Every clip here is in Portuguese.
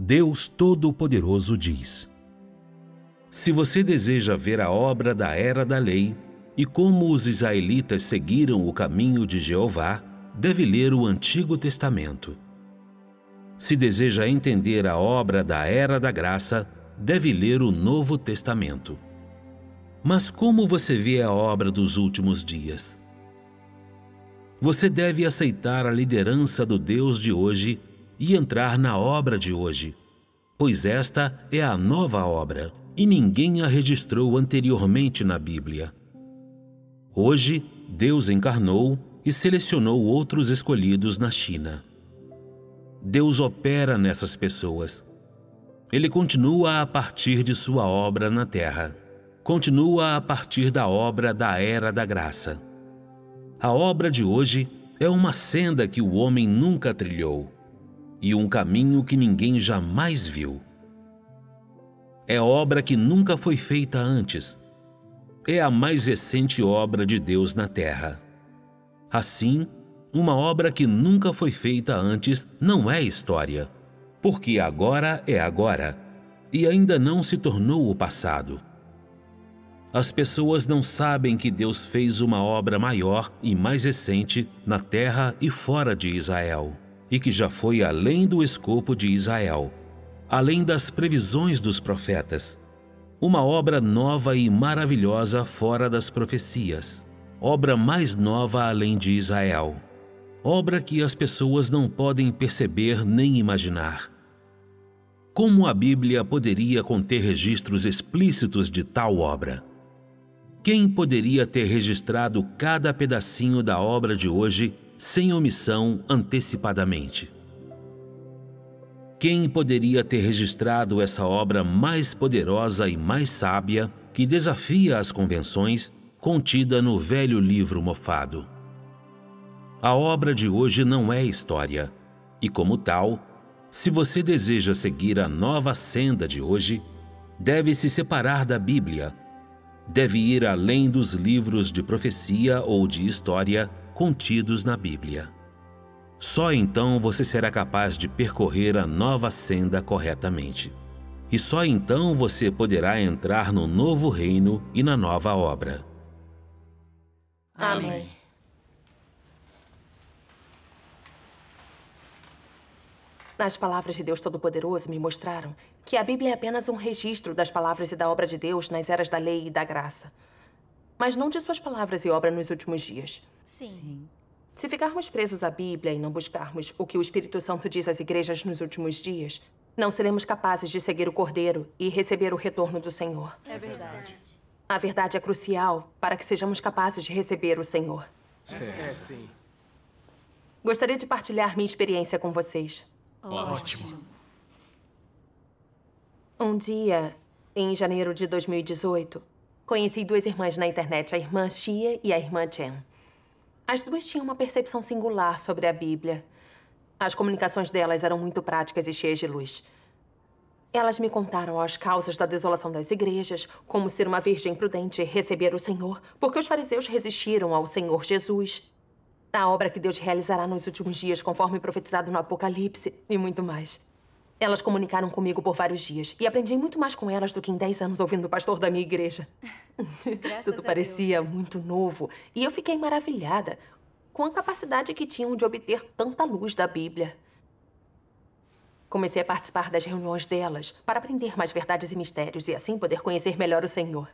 Deus Todo-Poderoso diz: se você deseja ver a obra da Era da Lei e como os israelitas seguiram o caminho de Jeová, deve ler o Antigo Testamento. Se deseja entender a obra da Era da Graça, deve ler o Novo Testamento. Mas como você vê a obra dos últimos dias? Você deve aceitar a liderança do Deus de hoje e entrar na obra de hoje, pois esta é a nova obra e ninguém a registrou anteriormente na Bíblia. Hoje, Deus encarnou e selecionou outros escolhidos na China. Deus opera nessas pessoas. Ele continua a partir de sua obra na Terra. Continua a partir da obra da Era da Graça. A obra de hoje é uma senda que o homem nunca trilhou e um caminho que ninguém jamais viu. É obra que nunca foi feita antes. É a mais recente obra de Deus na Terra. Assim, uma obra que nunca foi feita antes não é história, porque agora é agora e ainda não se tornou o passado. As pessoas não sabem que Deus fez uma obra maior e mais recente na terra e fora de Israel, e que já foi além do escopo de Israel, além das previsões dos profetas. Uma obra nova e maravilhosa fora das profecias. Obra mais nova além de Israel. Obra que as pessoas não podem perceber nem imaginar. Como a Bíblia poderia conter registros explícitos de tal obra? Quem poderia ter registrado cada pedacinho da obra de hoje sem omissão antecipadamente? Quem poderia ter registrado essa obra mais poderosa e mais sábia que desafia as convenções contida no velho livro mofado? A obra de hoje não é história, e como tal, se você deseja seguir a nova senda de hoje, deve se separar da Bíblia, deve ir além dos livros de profecia ou de história contidos na Bíblia. Só então você será capaz de percorrer a nova senda corretamente. E só então você poderá entrar no novo reino e na nova obra. Amém. As palavras de Deus Todo-Poderoso me mostraram que a Bíblia é apenas um registro das palavras e da obra de Deus nas eras da lei e da graça, mas não de suas palavras e obra nos últimos dias. Sim. Se ficarmos presos à Bíblia e não buscarmos o que o Espírito Santo diz às igrejas nos últimos dias, não seremos capazes de seguir o Cordeiro e receber o retorno do Senhor. É verdade. A verdade é crucial para que sejamos capazes de receber o Senhor. Sim. Gostaria de partilhar minha experiência com vocês. Ótimo. Um dia, em janeiro de 2018, conheci duas irmãs na internet, a irmã Xia e a irmã Chen. As duas tinham uma percepção singular sobre a Bíblia. As comunicações delas eram muito práticas e cheias de luz. Elas me contaram as causas da desolação das igrejas, como ser uma virgem prudente e receber o Senhor, porque os fariseus resistiram ao Senhor Jesus, a obra que Deus realizará nos últimos dias, conforme profetizado no Apocalipse, e muito mais. Elas comunicaram comigo por vários dias e aprendi muito mais com elas do que em 10 anos ouvindo o pastor da minha igreja. Tudo parecia muito novo e eu fiquei maravilhada com a capacidade que tinham de obter tanta luz da Bíblia. Comecei a participar das reuniões delas para aprender mais verdades e mistérios e assim poder conhecer melhor o Senhor.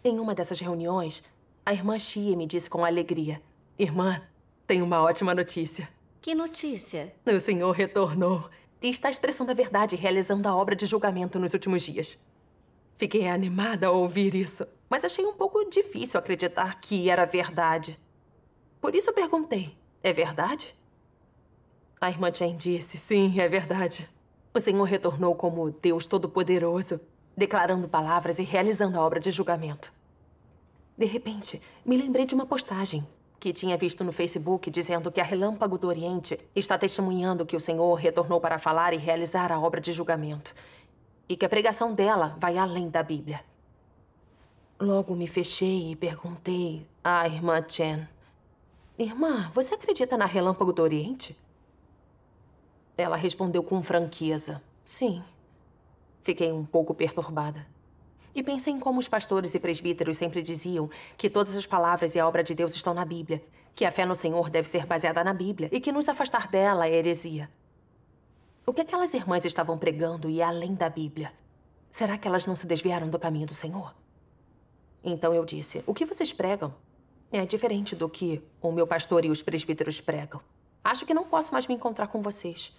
Em uma dessas reuniões, a irmã Xia me disse com alegria: "Irmã, tenho uma ótima notícia. Que notícia? O Senhor retornou e está expressando a verdade e realizando a obra de julgamento nos últimos dias." Fiquei animada ao ouvir isso, mas achei um pouco difícil acreditar que era verdade. Por isso eu perguntei: "É verdade?" A irmã Chen disse: "Sim, é verdade. O Senhor retornou como Deus Todo-Poderoso, declarando palavras e realizando a obra de julgamento." De repente, me lembrei de uma postagem que tinha visto no Facebook dizendo que a Relâmpago do Oriente está testemunhando que o Senhor retornou para falar e realizar a obra de julgamento, e que a pregação dela vai além da Bíblia. Logo me fechei e perguntei à irmã Chen: "Irmã, você acredita na Relâmpago do Oriente?" Ela respondeu com franqueza. Sim. Fiquei um pouco perturbada. E pensei em como os pastores e presbíteros sempre diziam que todas as palavras e a obra de Deus estão na Bíblia, que a fé no Senhor deve ser baseada na Bíblia e que nos afastar dela é heresia. O que aquelas irmãs estavam pregando ia além da Bíblia? Será que elas não se desviaram do caminho do Senhor? Então eu disse, o que vocês pregam é diferente do que o meu pastor e os presbíteros pregam. Acho que não posso mais me encontrar com vocês.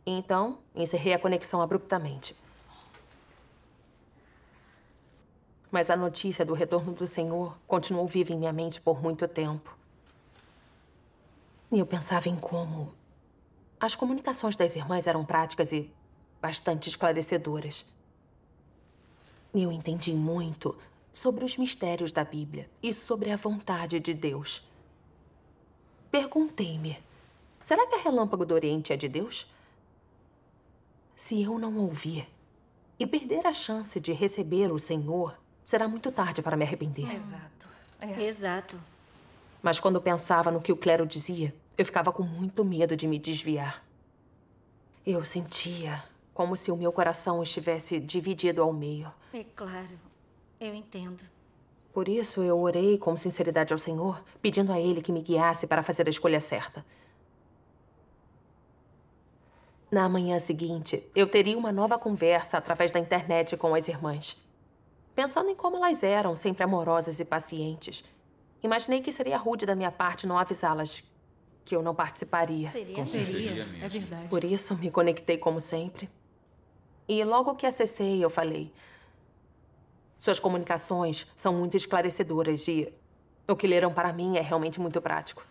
Então, encerrei a conexão abruptamente. Mas a notícia do retorno do Senhor continuou viva em minha mente por muito tempo. E eu pensava em como as comunicações das irmãs eram práticas e bastante esclarecedoras. E eu entendi muito sobre os mistérios da Bíblia e sobre a vontade de Deus. Perguntei-me, será que a Relâmpago do Oriente é de Deus? Se eu não ouvir e perder a chance de receber o Senhor, será muito tarde para me arrepender. Exato. Exato. Mas quando pensava no que o clero dizia, eu ficava com muito medo de me desviar. Eu sentia como se o meu coração estivesse dividido ao meio. É claro. Eu entendo. Por isso, eu orei com sinceridade ao Senhor, pedindo a Ele que me guiasse para fazer a escolha certa. Na manhã seguinte, eu teria uma nova conversa através da internet com as irmãs. Pensando em como elas eram, sempre amorosas e pacientes, imaginei que seria rude da minha parte não avisá-las que eu não participaria. Seria Com certeza. mesmo. É verdade. Por isso, me conectei como sempre. E logo que acessei, eu falei, suas comunicações são muito esclarecedoras e o que leram para mim é realmente muito prático.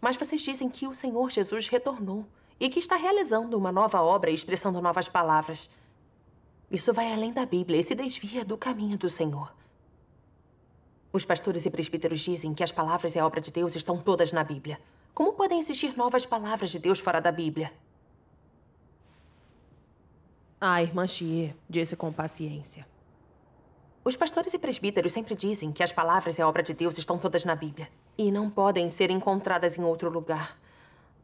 Mas vocês dizem que o Senhor Jesus retornou e que está realizando uma nova obra e expressando novas palavras. Isso vai além da Bíblia e se desvia do caminho do Senhor. Os pastores e presbíteros dizem que as palavras e a obra de Deus estão todas na Bíblia. Como podem existir novas palavras de Deus fora da Bíblia? A irmã Xie disse com paciência. Os pastores e presbíteros sempre dizem que as palavras e a obra de Deus estão todas na Bíblia e não podem ser encontradas em outro lugar.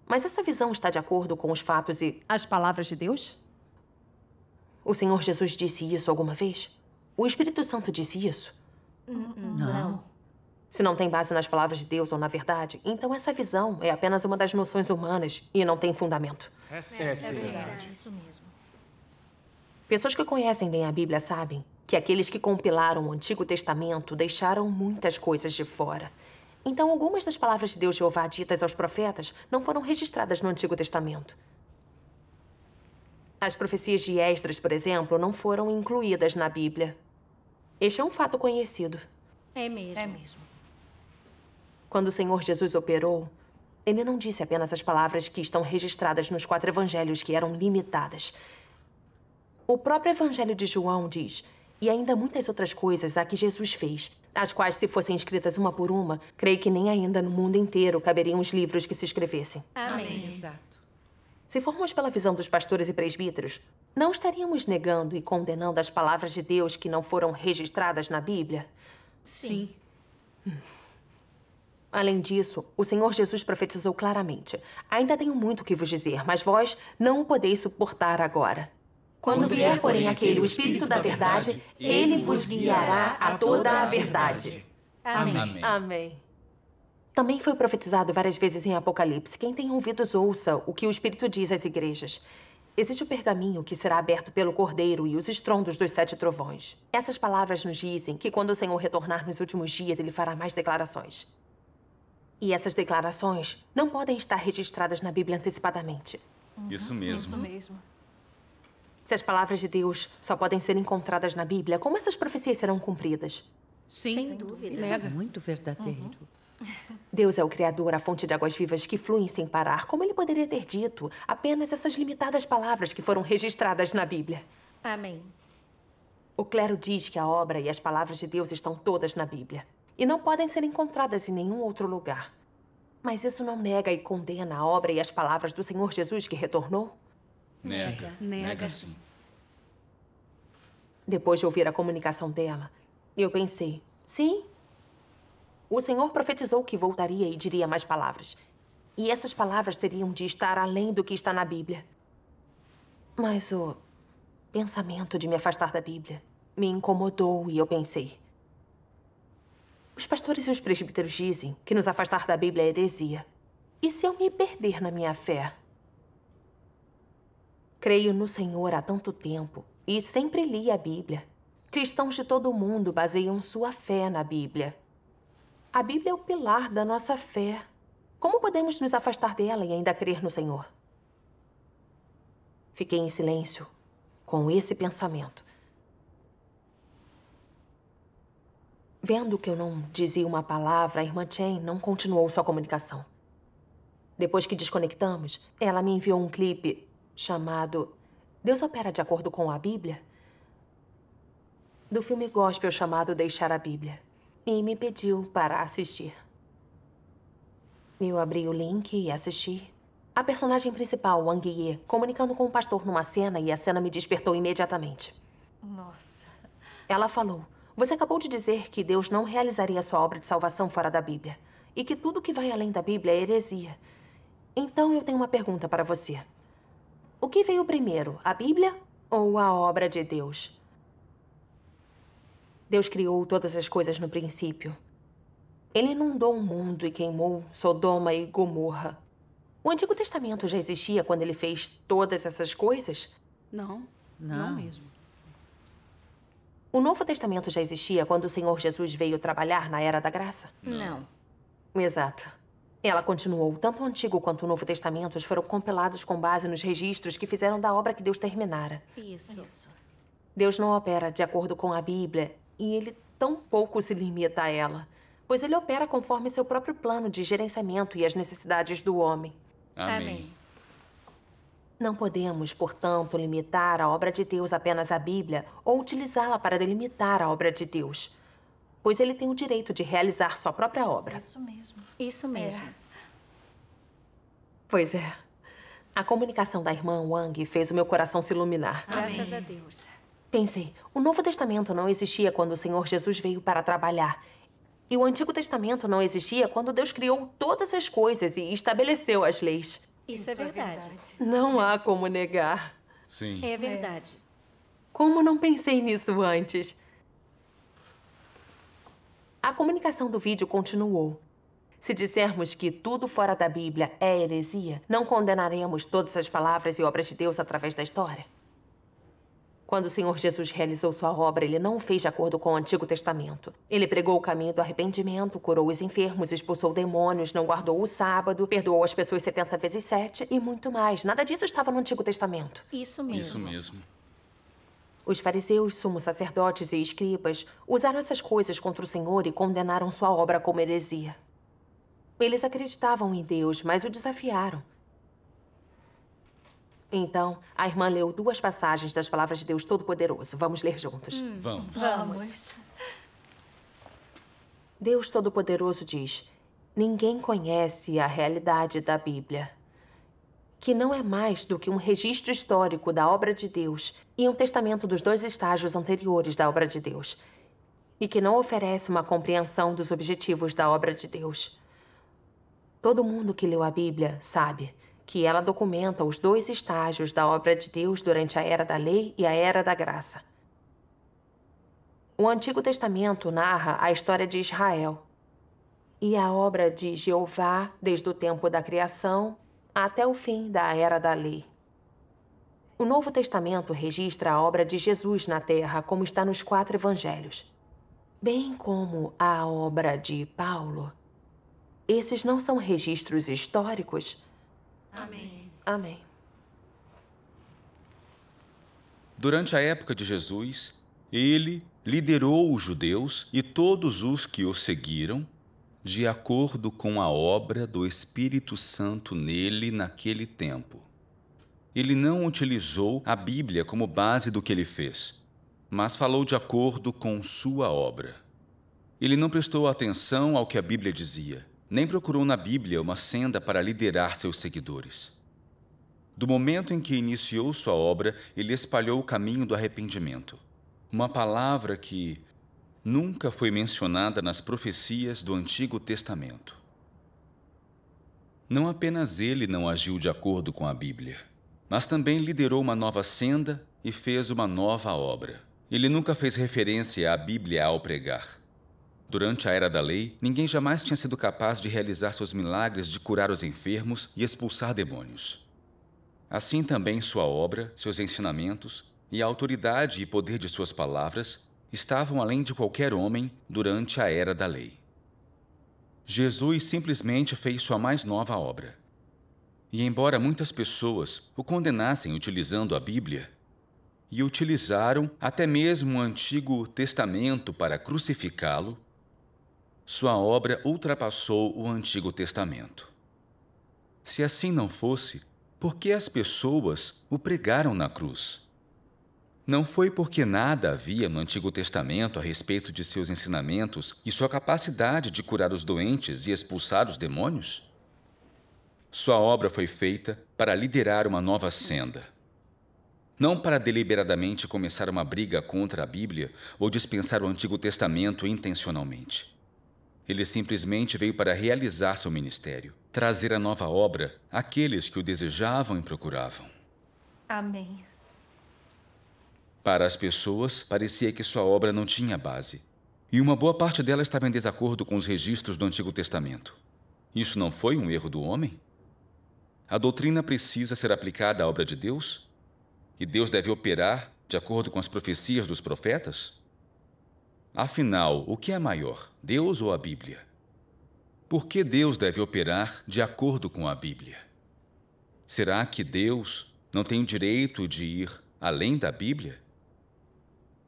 Mas essa visão está de acordo com os fatos e as palavras de Deus? O Senhor Jesus disse isso alguma vez? O Espírito Santo disse isso? Não. Se não tem base nas palavras de Deus ou na verdade, então essa visão é apenas uma das noções humanas e não tem fundamento. É sim. Isso mesmo. Pessoas que conhecem bem a Bíblia sabem que aqueles que compilaram o Antigo Testamento deixaram muitas coisas de fora. Então, algumas das palavras de Deus Jeová ditas aos profetas não foram registradas no Antigo Testamento. As profecias de Esdras, por exemplo, não foram incluídas na Bíblia. Este é um fato conhecido. É mesmo. É mesmo. Quando o Senhor Jesus operou, ele não disse apenas as palavras que estão registradas nos 4 evangelhos, que eram limitadas. O próprio Evangelho de João diz, e ainda muitas outras coisas a que Jesus fez, as quais, se fossem escritas uma por uma, creio que nem ainda no mundo inteiro caberiam os livros que se escrevessem. Amém. Exato. Se formos pela visão dos pastores e presbíteros, não estaríamos negando e condenando as palavras de Deus que não foram registradas na Bíblia? Sim. Além disso, o Senhor Jesus profetizou claramente. Ainda tenho muito o que vos dizer, mas vós não o podeis suportar agora. Quando vier, porém, aquele, o Espírito da verdade, ele vos guiará a toda a verdade. Amém. Amém. Também foi profetizado várias vezes em Apocalipse. Quem tem ouvidos, ouça o que o Espírito diz às igrejas. Existe o pergaminho que será aberto pelo Cordeiro e os estrondos dos 7 trovões. Essas palavras nos dizem que quando o Senhor retornar nos últimos dias, ele fará mais declarações. E essas declarações não podem estar registradas na Bíblia antecipadamente. Isso mesmo. Isso mesmo. Se as palavras de Deus só podem ser encontradas na Bíblia, como essas profecias serão cumpridas? Sim. Sem dúvida. Isso é Muito verdadeiro. Deus é o Criador, a fonte de águas vivas que fluem sem parar. Como ele poderia ter dito apenas essas limitadas palavras que foram registradas na Bíblia? Amém. O clero diz que a obra e as palavras de Deus estão todas na Bíblia e não podem ser encontradas em nenhum outro lugar. Mas isso não nega e condena a obra e as palavras do Senhor Jesus que retornou? Nega. Nega sim. Depois de ouvir a comunicação dela, eu pensei, sim, o Senhor profetizou que voltaria e diria mais palavras. E essas palavras teriam de estar além do que está na Bíblia. Mas o pensamento de me afastar da Bíblia me incomodou e eu pensei... Os pastores e os presbíteros dizem que nos afastar da Bíblia é heresia. E se eu me perder na minha fé? Creio no Senhor há tanto tempo e sempre li a Bíblia. Cristãos de todo o mundo baseiam sua fé na Bíblia. A Bíblia é o pilar da nossa fé. Como podemos nos afastar dela e ainda crer no Senhor? Fiquei em silêncio com esse pensamento. Vendo que eu não dizia uma palavra, a irmã Chen não continuou sua comunicação. Depois que desconectamos, ela me enviou um clipe chamado Deus Opera de Acordo com a Bíblia? Do filme gospel chamado Deixar a Bíblia. E me pediu para assistir. Eu abri o link e assisti. A personagem principal, Wang Yi, comunicando com o pastor numa cena e a cena me despertou imediatamente. Nossa. Ela falou: você acabou de dizer que Deus não realizaria sua obra de salvação fora da Bíblia. E que tudo que vai além da Bíblia é heresia. Então eu tenho uma pergunta para você. O que veio primeiro, a Bíblia ou a obra de Deus? Deus criou todas as coisas no princípio. Ele inundou o mundo e queimou Sodoma e Gomorra. O Antigo Testamento já existia quando ele fez todas essas coisas? Não mesmo. O Novo Testamento já existia quando o Senhor Jesus veio trabalhar na Era da Graça? Não. Exato. Ela continuou. Tanto o Antigo quanto o Novo Testamentos foram compilados com base nos registros que fizeram da obra que Deus terminara. Isso. Deus não opera de acordo com a Bíblia e ele tampouco se limita a ela, pois ele opera conforme seu próprio plano de gerenciamento e as necessidades do homem. Amém. Não podemos, portanto, limitar a obra de Deus apenas à Bíblia ou utilizá-la para delimitar a obra de Deus, pois ele tem o direito de realizar sua própria obra. Isso mesmo. Pois é. A comunicação da irmã Wang fez o meu coração se iluminar. Graças a Deus. Pensei, o Novo Testamento não existia quando o Senhor Jesus veio para trabalhar. E o Antigo Testamento não existia quando Deus criou todas as coisas e estabeleceu as leis. Isso é verdade. Não há como negar. Sim. É verdade. Como não pensei nisso antes? A comunicação do vídeo continuou. Se dissermos que tudo fora da Bíblia é heresia, não condenaremos todas as palavras e obras de Deus através da história? Quando o Senhor Jesus realizou sua obra, ele não o fez de acordo com o Antigo Testamento. Ele pregou o caminho do arrependimento, curou os enfermos, expulsou demônios, não guardou o sábado, perdoou as pessoas 70 vezes 7 e muito mais. Nada disso estava no Antigo Testamento. Isso mesmo. Isso mesmo. Os fariseus, sumos sacerdotes e escribas usaram essas coisas contra o Senhor e condenaram sua obra como heresia. Eles acreditavam em Deus, mas o desafiaram. Então, a irmã leu 2 passagens das palavras de Deus Todo-Poderoso. Vamos ler juntos. Vamos. Deus Todo-Poderoso diz: ninguém conhece a realidade da Bíblia, que não é mais do que um registro histórico da obra de Deus e um testamento dos 2 estágios anteriores da obra de Deus, e que não oferece uma compreensão dos objetivos da obra de Deus. Todo mundo que leu a Bíblia sabe que ela documenta os 2 estágios da obra de Deus durante a Era da Lei e a Era da Graça. O Antigo Testamento narra a história de Israel e a obra de Jeová desde o tempo da criação até o fim da Era da Lei. O Novo Testamento registra a obra de Jesus na Terra, como está nos 4 evangelhos. Bem como a obra de Paulo. Esses não são registros históricos? Amém. Amém. Durante a época de Jesus, ele liderou os judeus e todos os que o seguiram de acordo com a obra do Espírito Santo nele naquele tempo. Ele não utilizou a Bíblia como base do que ele fez, mas falou de acordo com sua obra. Ele não prestou atenção ao que a Bíblia dizia, nem procurou na Bíblia uma senda para liderar seus seguidores. Do momento em que iniciou sua obra, ele espalhou o caminho do arrependimento, uma palavra que nunca foi mencionada nas profecias do Antigo Testamento. Não apenas ele não agiu de acordo com a Bíblia, mas também liderou uma nova senda e fez uma nova obra. Ele nunca fez referência à Bíblia ao pregar. Durante a Era da Lei, ninguém jamais tinha sido capaz de realizar seus milagres de curar os enfermos e expulsar demônios. Assim também sua obra, seus ensinamentos e a autoridade e poder de suas palavras estavam além de qualquer homem durante a Era da Lei. Jesus simplesmente fez sua mais nova obra. E embora muitas pessoas o condenassem utilizando a Bíblia, e utilizaram até mesmo o Antigo Testamento para crucificá-lo, sua obra ultrapassou o Antigo Testamento. Se assim não fosse, por que as pessoas o pregaram na cruz? Não foi porque nada havia no Antigo Testamento a respeito de seus ensinamentos e sua capacidade de curar os doentes e expulsar os demônios? Sua obra foi feita para liderar uma nova senda. Não para deliberadamente começar uma briga contra a Bíblia ou dispensar o Antigo Testamento intencionalmente. Ele simplesmente veio para realizar seu ministério, trazer a nova obra àqueles que o desejavam e procuravam. Amém. Para as pessoas, parecia que sua obra não tinha base, e uma boa parte dela estava em desacordo com os registros do Antigo Testamento. Isso não foi um erro do homem? A doutrina precisa ser aplicada à obra de Deus? E Deus deve operar de acordo com as profecias dos profetas? Afinal, o que é maior, Deus ou a Bíblia? Por que Deus deve operar de acordo com a Bíblia? Será que Deus não tem o direito de ir além da Bíblia?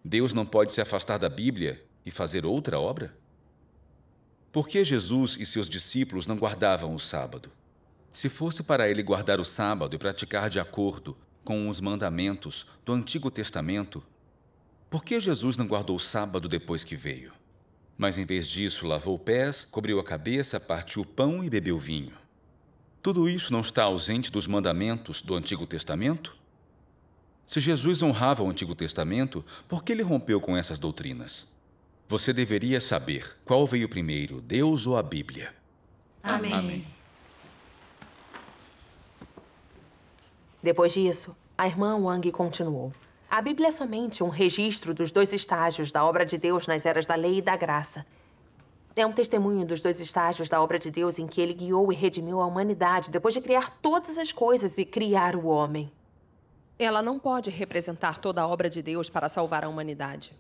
Deus não pode se afastar da Bíblia e fazer outra obra? Por que Jesus e seus discípulos não guardavam o sábado? Se fosse para ele guardar o sábado e praticar de acordo com os mandamentos do Antigo Testamento, por que Jesus não guardou o sábado depois que veio? Mas em vez disso, lavou pés, cobriu a cabeça, partiu o pão e bebeu vinho. Tudo isso não está ausente dos mandamentos do Antigo Testamento? Se Jesus honrava o Antigo Testamento, por que ele rompeu com essas doutrinas? Você deveria saber qual veio primeiro, Deus ou a Bíblia. Amém. Amém. Depois disso, a irmã Wang continuou. A Bíblia é somente um registro dos dois estágios da obra de Deus nas eras da lei e da graça. É um testemunho dos dois estágios da obra de Deus em que ele guiou e redimiu a humanidade depois de criar todas as coisas e criar o homem. Ela não pode representar toda a obra de Deus para salvar a humanidade.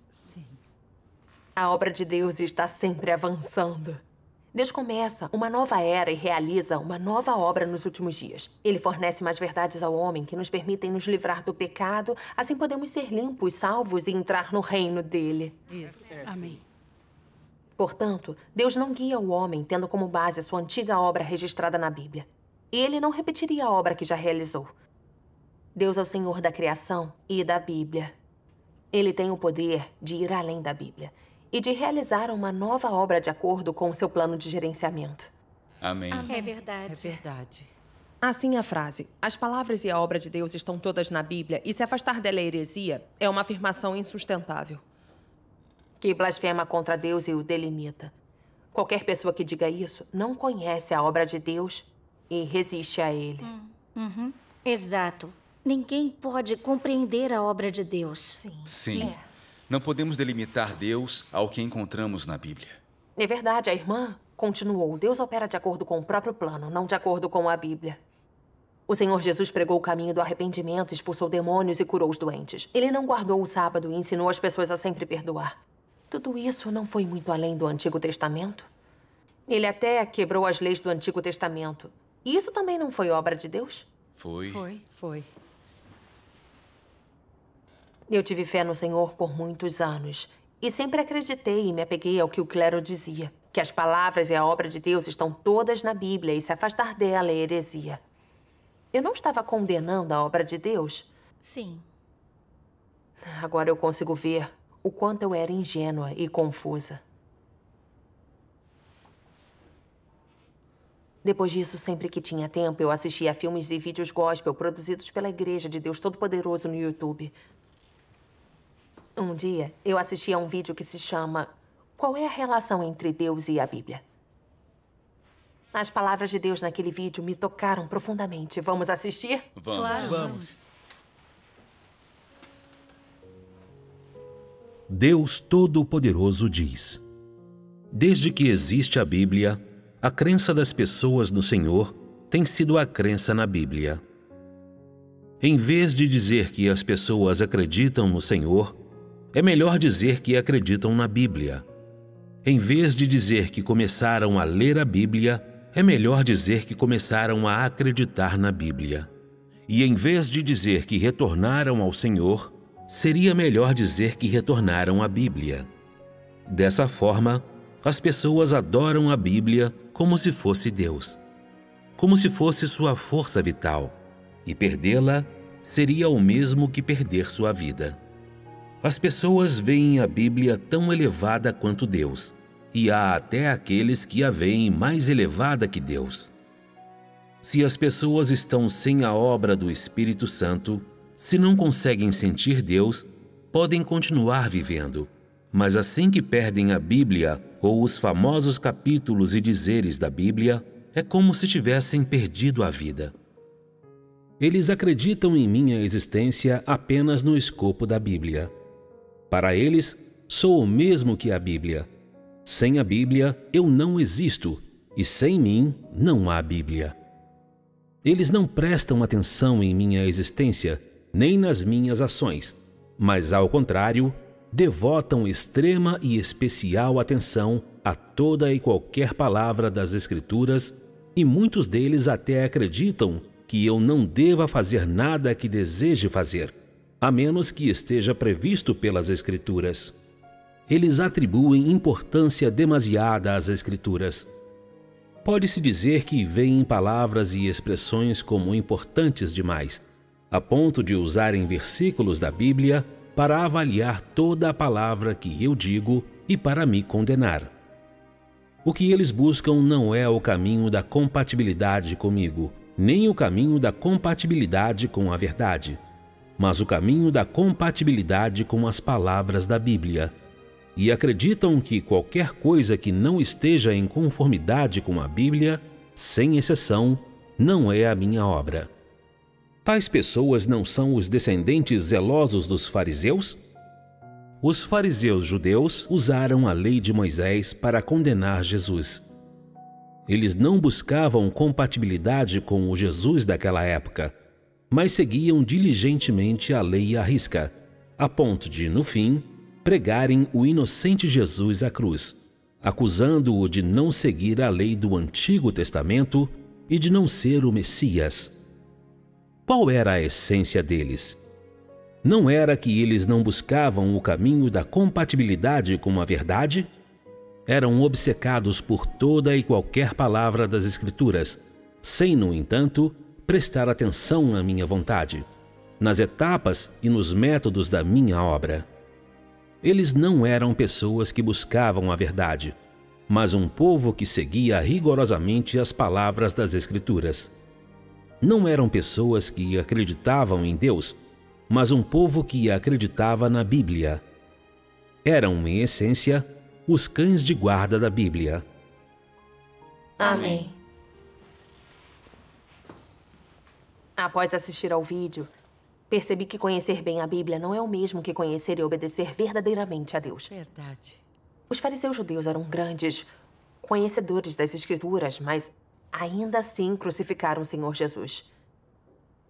A obra de Deus está sempre avançando. Deus começa uma nova era e realiza uma nova obra nos últimos dias. Ele fornece mais verdades ao homem que nos permitem nos livrar do pecado, assim podemos ser limpos, salvos e entrar no reino dele. Isso. Amém. Portanto, Deus não guia o homem tendo como base a sua antiga obra registrada na Bíblia. E ele não repetiria a obra que já realizou. Deus é o Senhor da criação e da Bíblia. Ele tem o poder de ir além da Bíblia e de realizar uma nova obra de acordo com o seu plano de gerenciamento. Amém. É verdade. É verdade. Assim a frase, as palavras e a obra de Deus estão todas na Bíblia e se afastar dela é heresia, é uma afirmação insustentável. Que blasfema contra Deus e o delimita. Qualquer pessoa que diga isso não conhece a obra de Deus e resiste a ele. Exato. Ninguém pode compreender a obra de Deus. Sim. Não podemos delimitar Deus ao que encontramos na Bíblia. É verdade, a irmã continuou. Deus opera de acordo com o próprio plano, não de acordo com a Bíblia. O Senhor Jesus pregou o caminho do arrependimento, expulsou demônios e curou os doentes. Ele não guardou o sábado e ensinou as pessoas a sempre perdoar. Tudo isso não foi muito além do Antigo Testamento? Ele até quebrou as leis do Antigo Testamento. E isso também não foi obra de Deus? Foi. Foi. Eu tive fé no Senhor por muitos anos. E sempre acreditei e me apeguei ao que o clero dizia. Que as palavras e a obra de Deus estão todas na Bíblia e se afastar dela é heresia. Eu não estava condenando a obra de Deus. Sim. Agora eu consigo ver o quanto eu era ingênua e confusa. Depois disso, sempre que tinha tempo, eu assistia a filmes e vídeos gospel produzidos pela Igreja de Deus Todo-Poderoso no YouTube. Um dia, eu assisti a um vídeo que se chama Qual é a relação entre Deus e a Bíblia? As palavras de Deus naquele vídeo me tocaram profundamente. Vamos assistir? Vamos. Claro. Vamos. Deus Todo-Poderoso diz: desde que existe a Bíblia, a crença das pessoas no Senhor tem sido a crença na Bíblia. Em vez de dizer que as pessoas acreditam no Senhor, é melhor dizer que acreditam na Bíblia. Em vez de dizer que começaram a ler a Bíblia, é melhor dizer que começaram a acreditar na Bíblia. E em vez de dizer que retornaram ao Senhor, seria melhor dizer que retornaram à Bíblia. Dessa forma, as pessoas adoram a Bíblia como se fosse Deus, como se fosse sua força vital, e perdê-la seria o mesmo que perder sua vida. As pessoas veem a Bíblia tão elevada quanto Deus, e há até aqueles que a veem mais elevada que Deus. Se as pessoas estão sem a obra do Espírito Santo, se não conseguem sentir Deus, podem continuar vivendo, mas assim que perdem a Bíblia ou os famosos capítulos e dizeres da Bíblia, é como se tivessem perdido a vida. Eles acreditam em minha existência apenas no escopo da Bíblia. Para eles, sou o mesmo que a Bíblia. Sem a Bíblia, eu não existo, e sem mim, não há Bíblia. Eles não prestam atenção em minha existência, nem nas minhas ações, mas, ao contrário, devotam extrema e especial atenção a toda e qualquer palavra das Escrituras, e muitos deles até acreditam que eu não deva fazer nada que deseje fazer, a menos que esteja previsto pelas Escrituras. Eles atribuem importância demasiada às Escrituras. Pode-se dizer que veem palavras e expressões como importantes demais, a ponto de usarem versículos da Bíblia para avaliar toda a palavra que eu digo e para me condenar. O que eles buscam não é o caminho da compatibilidade comigo, nem o caminho da compatibilidade com a verdade, mas o caminho da compatibilidade com as palavras da Bíblia. E acreditam que qualquer coisa que não esteja em conformidade com a Bíblia, sem exceção, não é a minha obra. Tais pessoas não são os descendentes zelosos dos fariseus? Os fariseus judeus usaram a lei de Moisés para condenar Jesus. Eles não buscavam compatibilidade com o Jesus daquela época, mas seguiam diligentemente a lei à risca, a ponto de, no fim, pregarem o inocente Jesus à cruz, acusando-o de não seguir a lei do Antigo Testamento e de não ser o Messias. Qual era a essência deles? Não era que eles não buscavam o caminho da compatibilidade com a verdade? Eram obcecados por toda e qualquer palavra das Escrituras, sem, no entanto, prestar atenção na minha vontade, nas etapas e nos métodos da minha obra. Eles não eram pessoas que buscavam a verdade, mas um povo que seguia rigorosamente as palavras das Escrituras. Não eram pessoas que acreditavam em Deus, mas um povo que acreditava na Bíblia. Eram, em essência, os cães de guarda da Bíblia. Amém. Após assistir ao vídeo, percebi que conhecer bem a Bíblia não é o mesmo que conhecer e obedecer verdadeiramente a Deus. Verdade. Os fariseus judeus eram grandes conhecedores das Escrituras, mas ainda assim crucificaram o Senhor Jesus.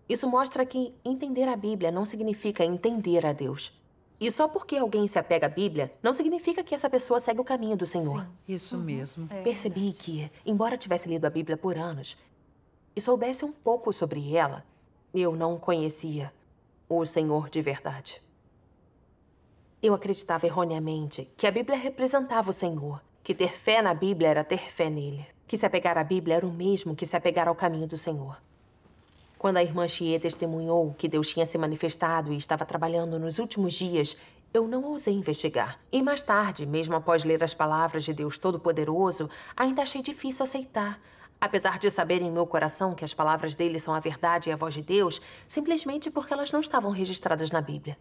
Isso mostra que entender a Bíblia não significa entender a Deus. E só porque alguém se apega à Bíblia, não significa que essa pessoa segue o caminho do Senhor. Isso mesmo. Percebi que, embora tivesse lido a Bíblia por anos e soubesse um pouco sobre ela, eu não conhecia o Senhor de verdade. Eu acreditava erroneamente que a Bíblia representava o Senhor, que ter fé na Bíblia era ter fé nele, que se apegar à Bíblia era o mesmo que se apegar ao caminho do Senhor. Quando a irmã Xie testemunhou que Deus tinha se manifestado e estava trabalhando nos últimos dias, eu não ousei investigar. E mais tarde, mesmo após ler as palavras de Deus Todo-Poderoso, ainda achei difícil aceitar. Apesar de saber em meu coração que as palavras dele são a verdade e a voz de Deus, simplesmente porque elas não estavam registradas na Bíblia.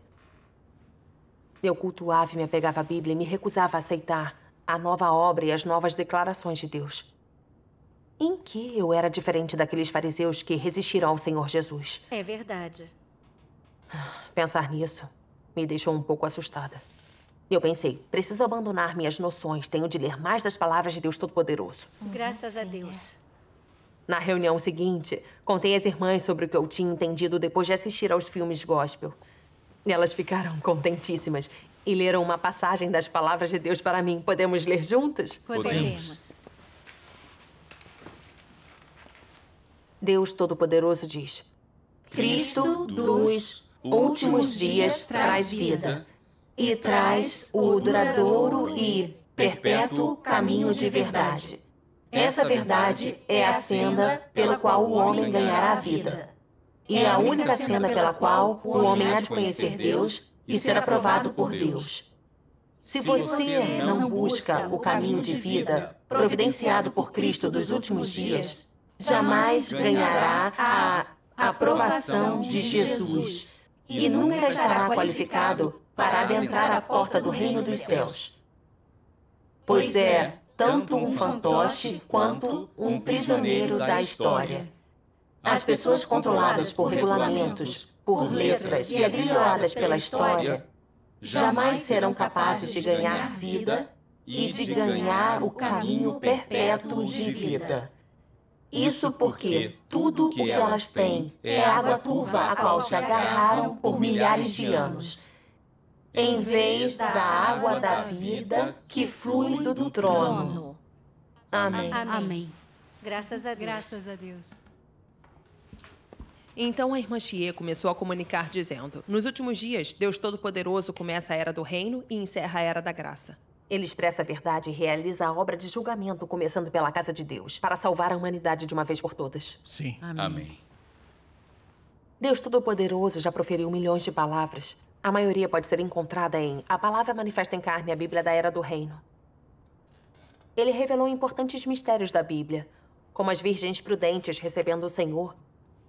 Eu cultuava e me apegava à Bíblia e me recusava a aceitar a nova obra e as novas declarações de Deus. Em que eu era diferente daqueles fariseus que resistiram ao Senhor Jesus? É verdade. Pensar nisso me deixou um pouco assustada. Eu pensei, preciso abandonar minhas noções, tenho de ler mais das palavras de Deus Todo-Poderoso. Graças a Deus. Na reunião seguinte, contei às irmãs sobre o que eu tinha entendido depois de assistir aos filmes gospel. E elas ficaram contentíssimas e leram uma passagem das palavras de Deus para mim. Podemos ler juntas? Podemos. Deus Todo-Poderoso diz: Cristo dos últimos dias traz vida e traz o duradouro e perpétuo caminho de verdade. Essa verdade é a senda pela qual o homem ganhará a vida. E é a única senda pela qual o homem há de conhecer Deus e ser aprovado por Deus. Se você não busca o caminho de vida providenciado por Cristo dos últimos dias, jamais ganhará a aprovação de Jesus e nunca estará qualificado para adentrar a porta do reino dos céus. Pois é tanto um fantoche quanto um prisioneiro da história. As pessoas controladas por regulamentos, por letras e agrilhoadas pela história jamais serão capazes de ganhar vida e de ganhar o caminho perpétuo de vida. Isso porque tudo o que elas têm é água turva a qual se agarraram por milhares de anos, em vez da água da vida que flui do trono. Amém. Amém. Graças a Deus. Graças a Deus. Então a irmã Xie começou a comunicar dizendo: nos últimos dias, Deus Todo-Poderoso começa a era do reino e encerra a era da graça. Ele expressa a verdade e realiza a obra de julgamento, começando pela casa de Deus, para salvar a humanidade de uma vez por todas. Sim. Amém. Deus Todo-Poderoso já proferiu milhões de palavras. A maioria pode ser encontrada em A Palavra Manifesta em Carne, a Bíblia da Era do Reino. Ele revelou importantes mistérios da Bíblia, como as virgens prudentes recebendo o Senhor,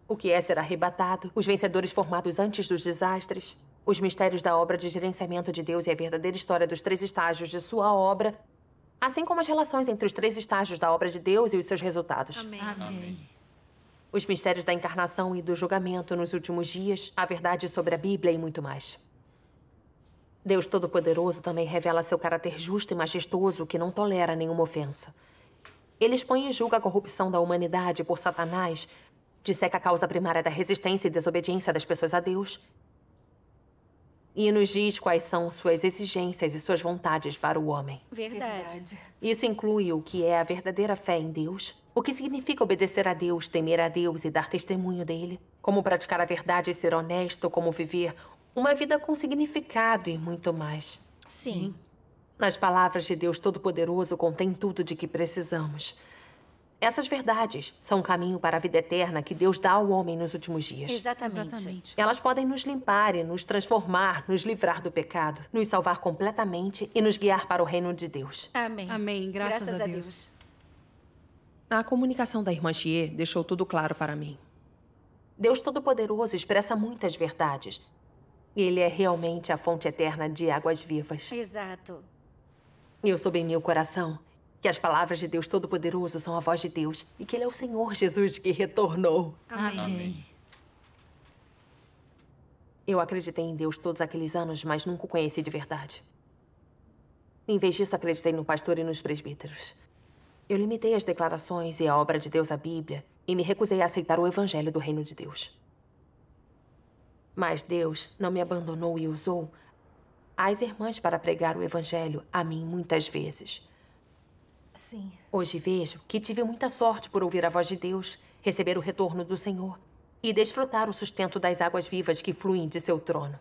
o que é ser arrebatado, os vencedores formados antes dos desastres, os mistérios da obra de gerenciamento de Deus e a verdadeira história dos 3 estágios de sua obra, assim como as relações entre os 3 estágios da obra de Deus e os seus resultados. Amém. Os mistérios da encarnação e do julgamento nos últimos dias, a verdade sobre a Bíblia e muito mais. Deus Todo-Poderoso também revela seu caráter justo e majestoso, que não tolera nenhuma ofensa. Ele expõe e julga a corrupção da humanidade por Satanás, disseca a causa primária da resistência e desobediência das pessoas a Deus e nos diz quais são suas exigências e suas vontades para o homem. Verdade. Isso inclui o que é a verdadeira fé em Deus, o que significa obedecer a Deus, temer a Deus e dar testemunho dele, como praticar a verdade e ser honesto, como viver uma vida com significado e muito mais. Sim. Nas palavras de Deus Todo-Poderoso contém tudo de que precisamos. Essas verdades são um caminho para a vida eterna que Deus dá ao homem nos últimos dias. Exatamente. Elas podem nos limpar e nos transformar, nos livrar do pecado, nos salvar completamente e nos guiar para o reino de Deus. Amém. Amém. Graças a Deus. A comunicação da irmã Xie deixou tudo claro para mim. Deus Todo-Poderoso expressa muitas verdades. Ele é realmente a fonte eterna de águas vivas. Exato. Eu soube em meu coração que as palavras de Deus Todo-Poderoso são a voz de Deus e que Ele é o Senhor Jesus que retornou. Amém. Eu acreditei em Deus todos aqueles anos, mas nunca o conheci de verdade. Em vez disso, acreditei no pastor e nos presbíteros. Eu limitei as declarações e a obra de Deus à Bíblia e me recusei a aceitar o Evangelho do Reino de Deus. Mas Deus não me abandonou e usou as irmãs para pregar o Evangelho a mim muitas vezes. Sim. Hoje vejo que tive muita sorte por ouvir a voz de Deus, receber o retorno do Senhor e desfrutar o sustento das águas vivas que fluem de seu trono.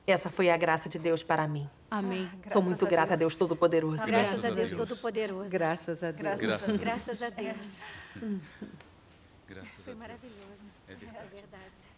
Essa foi a graça de Deus para mim. Amém. Sou muito grata a Deus Todo-Poderoso. Graças a Deus Todo-Poderoso. Graças a Deus. Graças a Deus. Graças a Foi Deus. maravilhoso. É verdade. É verdade.